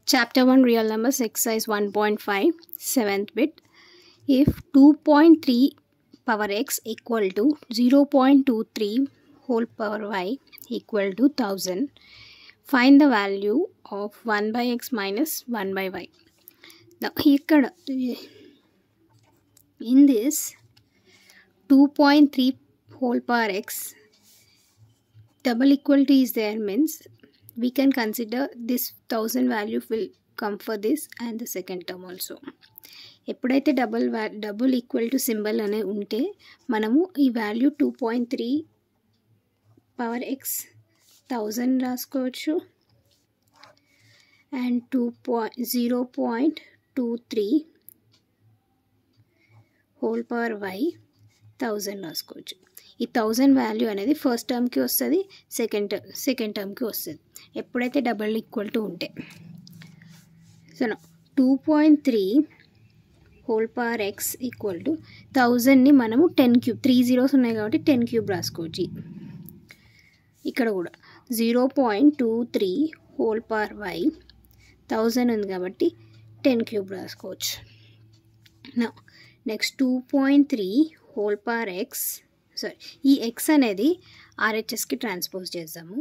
Chapter 1 Real Numbers Exercise 1.5 7th bit. If 2.3 power x equal to 0.23 whole power y equal to 1000, find the value of 1 by x minus 1 by y. Now here in this 2.3 whole power x double equality is there, means we can consider this 1000 value will come for this and the second term also. ఎప్పుడైతే double equal to symbol అనే ఉంటే మనము ఈ value 2.3 power X 1000 రాసుకోవచ్చు and 0.23 whole power y 1000 రాసుకోవచ్చు. ఈ 1000 value అనేది first టర్మ్కి వస్తుంది, సెకండ్ టర్మ్కి వస్తుంది ఎప్పుడైతే డబుల్ ఈక్వల్ టు ఉంటే. So 2.3 whole power x equal to 1000ని మనము 10 క్యూబ్ 3 zeros ఉన్నాయి కాబట్టి 10 క్యూబ్ రాసుకోవచ్చు. ఇక్కడ కూడా 0.23 హోల్ పవర్ వై 1000 ఉంది కాబట్టి 10 క్యూబ్ రాసుకోవచ్చు. నెక్స్ట్ 2.3 హోల్ పవర్ ఎక్స్ ఈ ఎక్స్ అనేది ఆర్హెచ్ఎస్కి ట్రాన్స్పోజ్ చేద్దాము.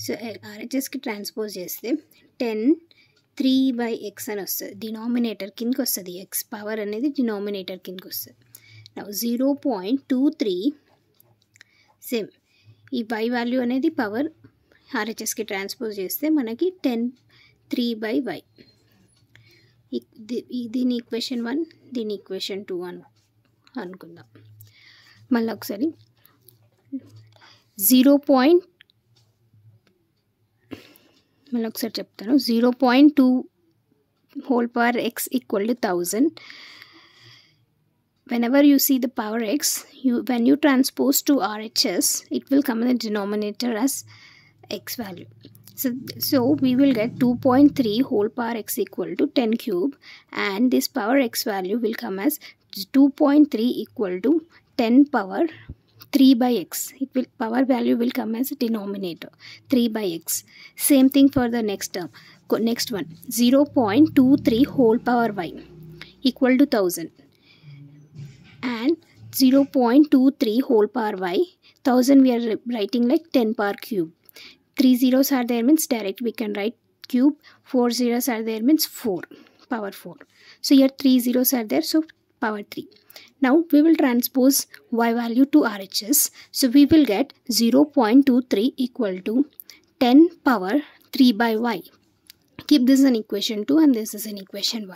సో ఆర్హెచ్ఎస్కి ట్రాన్స్పోజ్ చేస్తే 3 by x అని వస్తుంది, డినామినేటర్ కిందకి వస్తుంది. ఎక్స్ పవర్ అనేది డినామినేటర్ కిందకి వస్తుంది. 0.23 సేమ్ ఈ y వాల్యూ అనేది పవర్ ఆర్హెచ్ఎస్కి ట్రాన్స్పోజ్ చేస్తే మనకి 3 by y. దీని ఈక్వేషన్ 1, దీని ఈక్వేషన్ 2 అనుకుందాం. మళ్ళీ ఒకసారి 0.2 whole power x equal to 1000. Whenever you see the power x, when you transpose to RHS, it will come in the denominator as x value. So we will get 2.3 whole power x equal to 10 cube, and this power x value will come as 2.3 equal to 10 power 3 by x. Power value will come as a denominator 3 by x. Same thing for the next term. Next one 0.23 whole power y equal to 1000 and 0.23 whole power y 1000 we are writing like 10 power cube. 3 zeros are there means direct we can write cube. 4 zeros are there means 4 power 4. So here 3 zeros are there, so power 3. Now we will transpose y value to RHS. So we will get 0.23 equal to 10 power 3 by y. Keep this in equation 2 and this is in equation 1.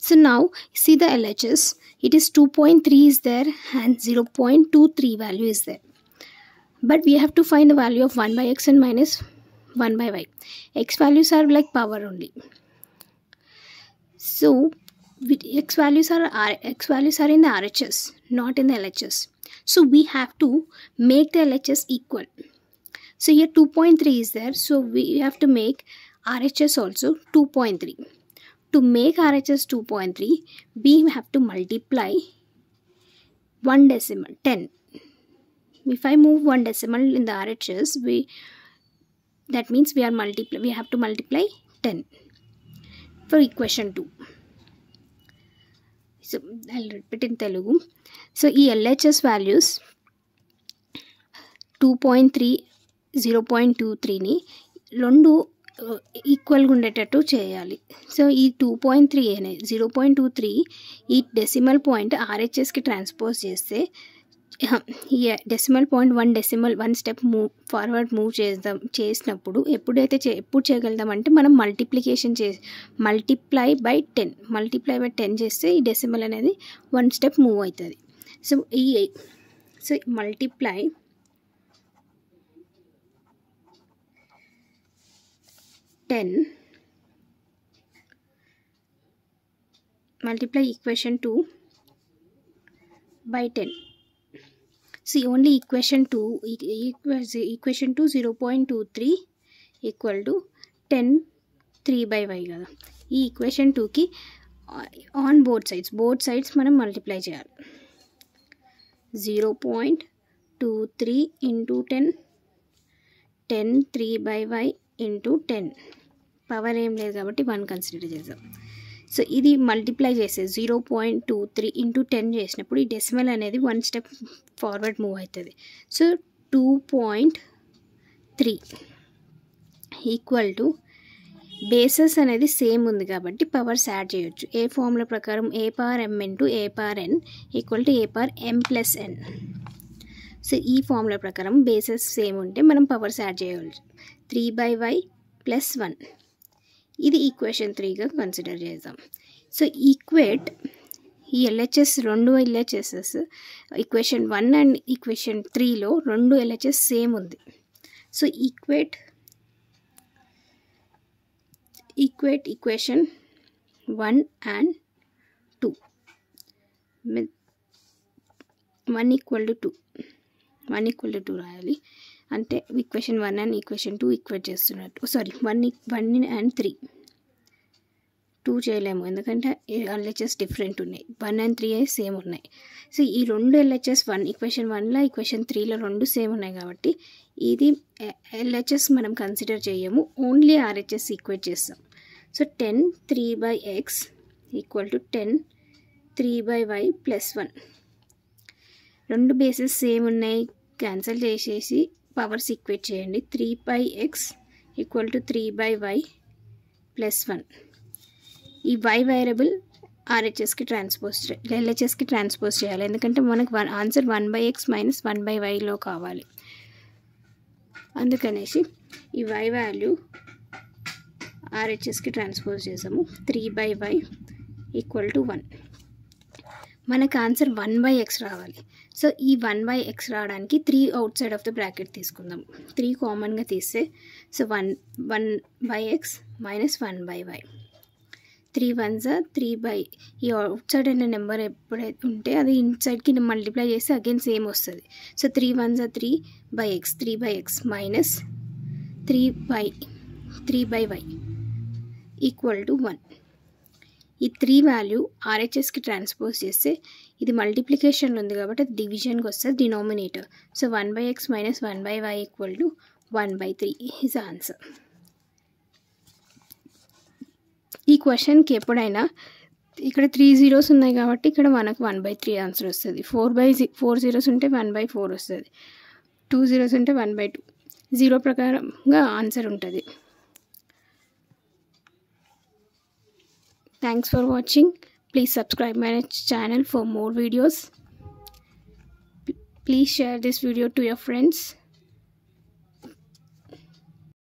So now see the LHS. It is 2.3 is there and 0.23 value is there. But we have to find the value of 1 by x and minus 1 by y. X values are like power only. So x values are in the RHS, not in the LHS. So we have to make the LHS equal. So here 2.3 is there, so we have to make RHS also 2.3. To make RHS 2.3, we have to multiply 1 decimal 10. If I move 1 decimal in the RHS, that means we have to multiply 10 for equation 2. So I'll repeat in Telugu. So ఈ LHS values 2.3 0.23ని రెండు ఈక్వల్గా ఉండేటట్టు చేయాలి. So ఈ 2.3 అనేది 0.23 ఈ decimal point ఆర్హెచ్ఎస్కి transpose చేస్తే ఈ డెసిమల్ పాయింట్ 1 స్టెప్ మూవ్ చేసినప్పుడు ఎప్పుడు చేయగలుగుతామంటే మనం మల్టిప్లై బై 10 చేస్తే ఈ డెసిమల్ అనేది 1 స్టెప్ మూవ్ అవుతుంది. So multiply equation 2 by 10. See only equation 2 0.23 equal to 10 3 by y కదా. ఈ ఈక్వేషన్ 2కి ఆన్ బోత్ సైడ్స్ మనం మల్టిప్లై చేయాలి. 0.23 into 10 3 by y into 10 power ఏం లేదు కాబట్టి 1 కన్సిడర్ చేద్దాం. సో ఇది మల్టిప్లై చేసే 0.23 ఇంటూ 10 చేసినప్పుడు ఈ డెసిమల్ అనేది 1 స్టెప్ ఫార్వర్డ్ మూవ్ అవుతుంది. సో 2.3 ఈక్వల్ టు బేసెస్ అనేది సేమ్ ఉంది కాబట్టి పవర్స్ యాడ్ చేయొచ్చు. ఏ ఫార్ములా ప్రకారం a power m into a power n equal to a power m plus n. So ఈ ఫార్ములా ప్రకారం బేసెస్ సేమ్ ఉంటే మనం పవర్స్ యాడ్ చేయవచ్చు. 3/y ప్లస్ 1 ఇది ఈక్వేషన్ 3గా కన్సిడర్ చేద్దాం. సో ఈక్వేట్ ఈ LHS రెండు LHS's ఈక్వేషన్ 1 అండ్ ఈక్వేషన్ 3లో రెండు LHS సేమ్ ఉంది. So equate equation 1 and 2 1 equal to 2 రాయాలి. అంటే ఈక్వేషన్ 1 అండ్ ఈక్వేషన్ 2 ఈక్వేట్ చేస్తున్నట్టు. సారీ 1 and 3 2 చేయలేము ఎందుకంటే LHS డిఫరెంట్ ఉన్నాయి. 1 and 3 సేమ్ ఉన్నాయి. సో ఈ రెండు LHS ఈక్వేషన్ 1లో ఈక్వేషన్ 3లో రెండు సేమ్ ఉన్నాయి కాబట్టి ఇది LHS మనం కన్సిడర్ చేయము, ఓన్లీ RHS ఈక్వేట్ చేస్తాం. So 10 3/x equal to 10 3/y plus 1. రెండు బేసెస్ సేమ్ ఉన్నాయి, క్యాన్సిల్ చేసేసి పవర్స్ ఈక్వేట్ చేయండి. 3/x equal to 3/y plus 1. ఈ y వేరియబుల్ LHSకి ట్రాన్స్పోజ్ చేయాలి ఎందుకంటే మనకు ఆన్సర్ 1/x మైనస్ 1/yలో కావాలి. అందుకనేసి ఈ y వాల్యూ RHSకి ట్రాన్స్పోజ్ చేసాము. 3/y equal to 1. మనకు ఆన్సర్ 1/x రావాలి. సో ఈ 1/x రావడానికి 3 out side of the bracket తీసుకుందాం. 3 కామన్గా తీస్తే so 1/x minus 1/y. 3 1s 3 ఈ అవుట్ సైడ్ అనే నెంబర్ ఎప్పుడైతే ఉంటే అది ఇన్సైడ్కి మల్టిప్లై చేస్తే అగైన్ సేమ్ వస్తుంది. So 3 1s 3/x minus 3/y equal to 1. ఈ 3 వాల్యూ RHSకి ట్రాన్స్పోజ్ చేస్తే ఇది మల్టిప్లికేషన్లో ఉంది కాబట్టి అది డివిజన్కి వస్తుంది denominator. So 1/x minus 1/y equal to 1/3 is answer. ఈ క్వశ్చన్కి ఎప్పుడైనా ఇక్కడ 3 zeros ఉన్నాయి కాబట్టి ఇక్కడ మనకు 1/3 ఆన్సర్ వస్తుంది. 4 zeros ఉంటే 1/4 వస్తుంది. 2 zeros ఉంటే 1/2 జీరో ప్రకారంగా ఆన్సర్ ఉంటుంది. Thanks for watching. Please subscribe my channel for more videos. Please share this video to your friends.